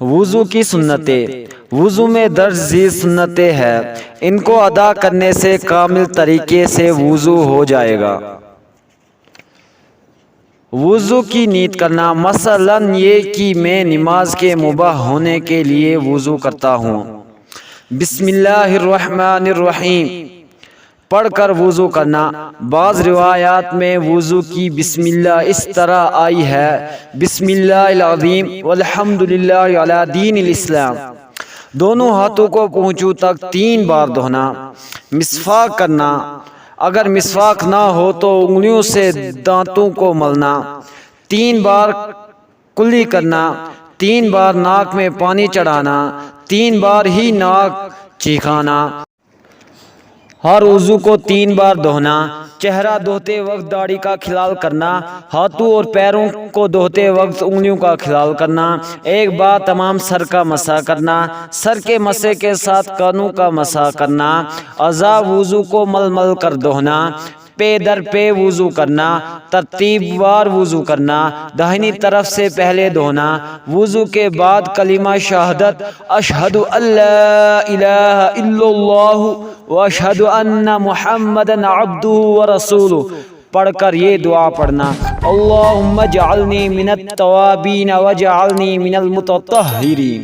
وضو کی سنتیں۔ وضو میں درج ذیل سنتیں ہیں، ان کو ادا کرنے سے کامل طریقے سے وضو ہو جائے گا۔ وضو کی نیت کرنا، مثلاً یہ کہ میں نماز کے مباح ہونے کے لیے وضو کرتا ہوں، بسم اللہ الرحمن الرحیم پڑھ کر وضو کرنا۔ بعض روایات میں وضو کی بسم اللہ اس طرح آئی ہے، بسم اللہ العظیم والحمد للہ علی دین الاسلام۔ دونوں ہاتھوں کو پہنچوں تک 3 بار دھونا۔ مسواک کرنا، اگر مسواک نہ ہو تو انگلیوں سے دانتوں کو ملنا۔ 3 بار کلی کرنا، 3 بار ناک میں پانی چڑھانا، 3 بار ہی ناک چکھانا۔ ہر عضو کو 3 بار دھونا۔ چہرہ دھوتے وقت داڑھی کا خلال کرنا، ہاتھوں اور پیروں کو دھوتے وقت انگلیوں کا خلال کرنا۔ ایک بار تمام سر کا مسح کرنا، سر کے مسح کے ساتھ کانوں کا مسح کرنا۔ اعضاء وضو کو مل مل کر دھونا۔ پے در پے وضو کرنا، ترتیب وار وضو کرنا۔ داہنی طرف سے پہلے دھونا۔ وضو کے بعد کلمہ شہادت اشہد ان لا الہ الا اللہ واشہد ان محمدا عبدہ ورسولہ پڑھ کر یہ دعا پڑھنا، اللہم اجعلنی من التوابین واجعلنی من المتطہرین۔